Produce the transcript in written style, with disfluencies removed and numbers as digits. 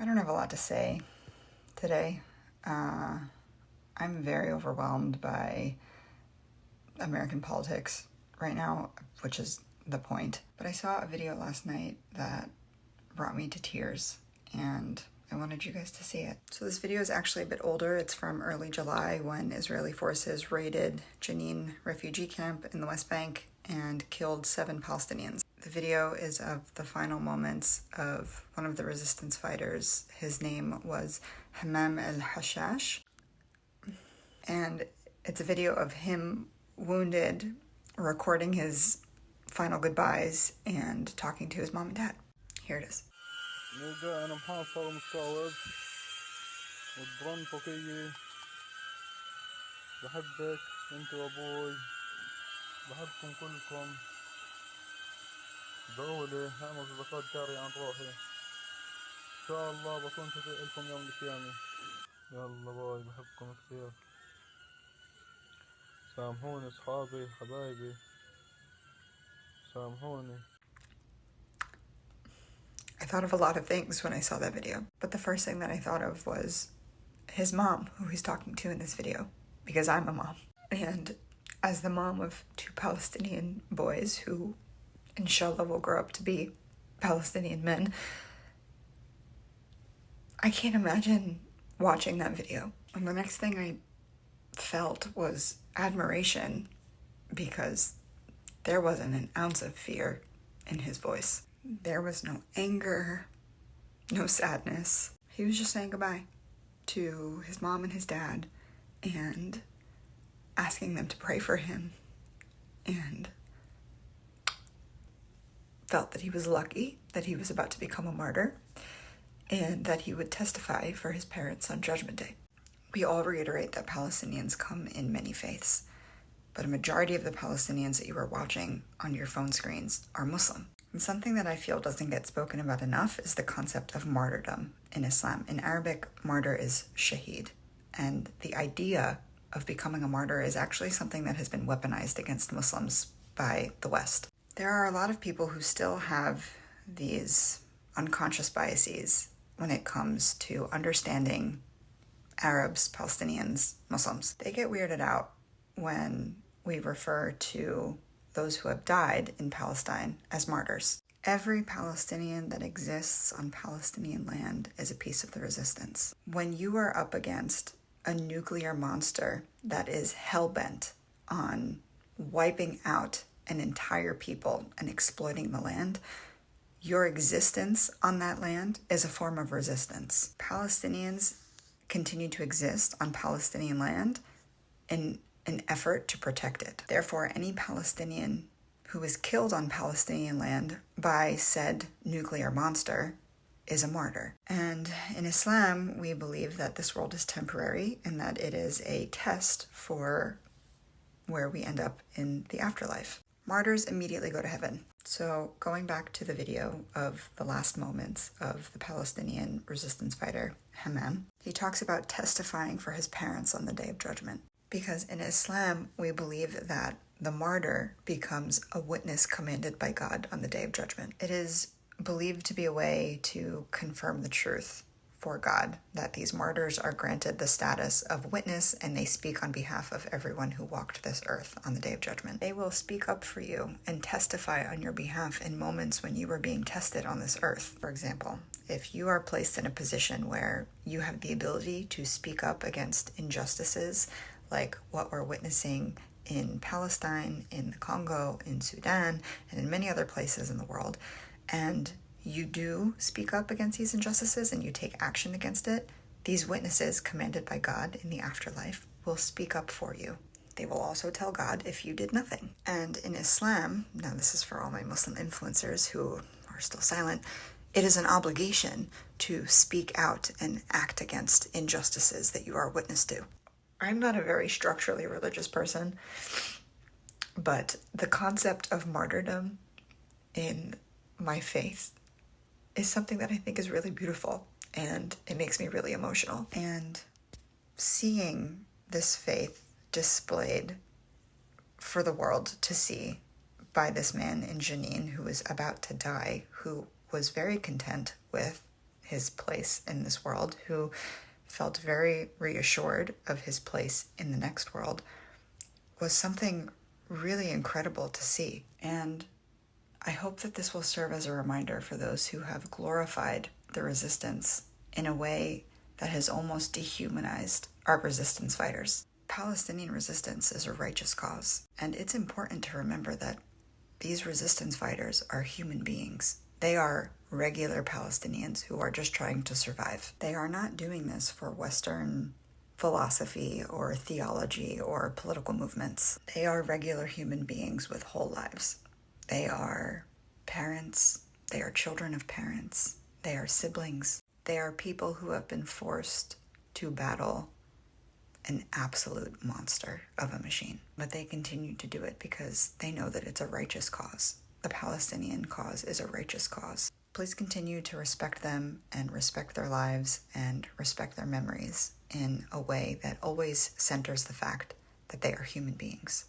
I don't have a lot to say today. I'm very overwhelmed by American politics right now, which is the point. But I saw a video last night that brought me to tears, and I wanted you guys to see it. So this video is actually a bit older. It's from early July when Israeli forces raided Jenin refugee camp in the West Bank and killed 7 Palestinians. The video is of the final moments of one of the resistance fighters. His name was Hammam al-Hashash. And it's a video of him wounded, recording his final goodbyes and talking to his mom and dad. Here it is. أنا محاصر ومستعوذ والدرون فوقي بحبك أنت وأبوي بحبكم كلكم ادعوا لي أعمل صدقات جارية عن روحي إن شاء الله بكون شفيع لكم يوم القيامة يلا باي بحبكم كثير سامحوني أصحابي حبايبي سامحوني. I thought of a lot of things when I saw that video, but the first thing that I thought of was his mom, who he's talking to in this video, because I'm a mom. And as the mom of 2 Palestinian boys who, inshallah, will grow up to be Palestinian men, I can't imagine watching that video. And the next thing I felt was admiration, because there wasn't an ounce of fear in his voice. There was no anger, no sadness. He was just saying goodbye to his mom and his dad and asking them to pray for him, and felt that he was lucky that he was about to become a martyr and that he would testify for his parents on Judgment Day. We all reiterate that Palestinians come in many faiths, but a majority of the Palestinians that you are watching on your phone screens are Muslim. And something that I feel doesn't get spoken about enough is the concept of martyrdom in Islam. In Arabic, martyr is shaheed. And the idea of becoming a martyr is actually something that has been weaponized against Muslims by the West. There are a lot of people who still have these unconscious biases when it comes to understanding Arabs, Palestinians, Muslims. They get weirded out when we refer to those who have died in Palestine as martyrs. Every Palestinian that exists on Palestinian land is a piece of the resistance. When you are up against a nuclear monster that is hell-bent on wiping out an entire people and exploiting the land, your existence on that land is a form of resistance. Palestinians continue to exist on Palestinian land in an effort to protect it. Therefore, any Palestinian who is killed on Palestinian land by said nuclear monster is a martyr. And in Islam, we believe that this world is temporary and that it is a test for where we end up in the afterlife. Martyrs immediately go to heaven. So going back to the video of the last moments of the Palestinian resistance fighter, Hammam, he talks about testifying for his parents on the Day of Judgment. Because in Islam, we believe that the martyr becomes a witness commanded by God on the Day of Judgment. It is believed to be a way to confirm the truth for God, that these martyrs are granted the status of witness and they speak on behalf of everyone who walked this earth on the Day of Judgment. They will speak up for you and testify on your behalf in moments when you were being tested on this earth. For example, if you are placed in a position where you have the ability to speak up against injustices, like what we're witnessing in Palestine, in the Congo, in Sudan, and in many other places in the world, and you do speak up against these injustices and you take action against it, these witnesses commanded by God in the afterlife will speak up for you. They will also tell God if you did nothing. And in Islam, now this is for all my Muslim influencers who are still silent, it is an obligation to speak out and act against injustices that you are witness to. I'm not a very structurally religious person, but the concept of martyrdom in my faith is something that I think is really beautiful, and it makes me really emotional. And seeing this faith displayed for the world to see by this man in Jenin who was about to die, who was very content with his place in this world, who felt very reassured of his place in the next world, was something really incredible to see. And I hope that this will serve as a reminder for those who have glorified the resistance in a way that has almost dehumanized our resistance fighters. Palestinian resistance is a righteous cause, and it's important to remember that these resistance fighters are human beings. They are regular Palestinians who are just trying to survive. They are not doing this for Western philosophy or theology or political movements. They are regular human beings with whole lives. They are parents. They are children of parents. They are siblings. They are people who have been forced to battle an absolute monster of a machine. But they continue to do it because they know that it's a righteous cause. The Palestinian cause is a righteous cause. Please continue to respect them and respect their lives and respect their memories in a way that always centers the fact that they are human beings.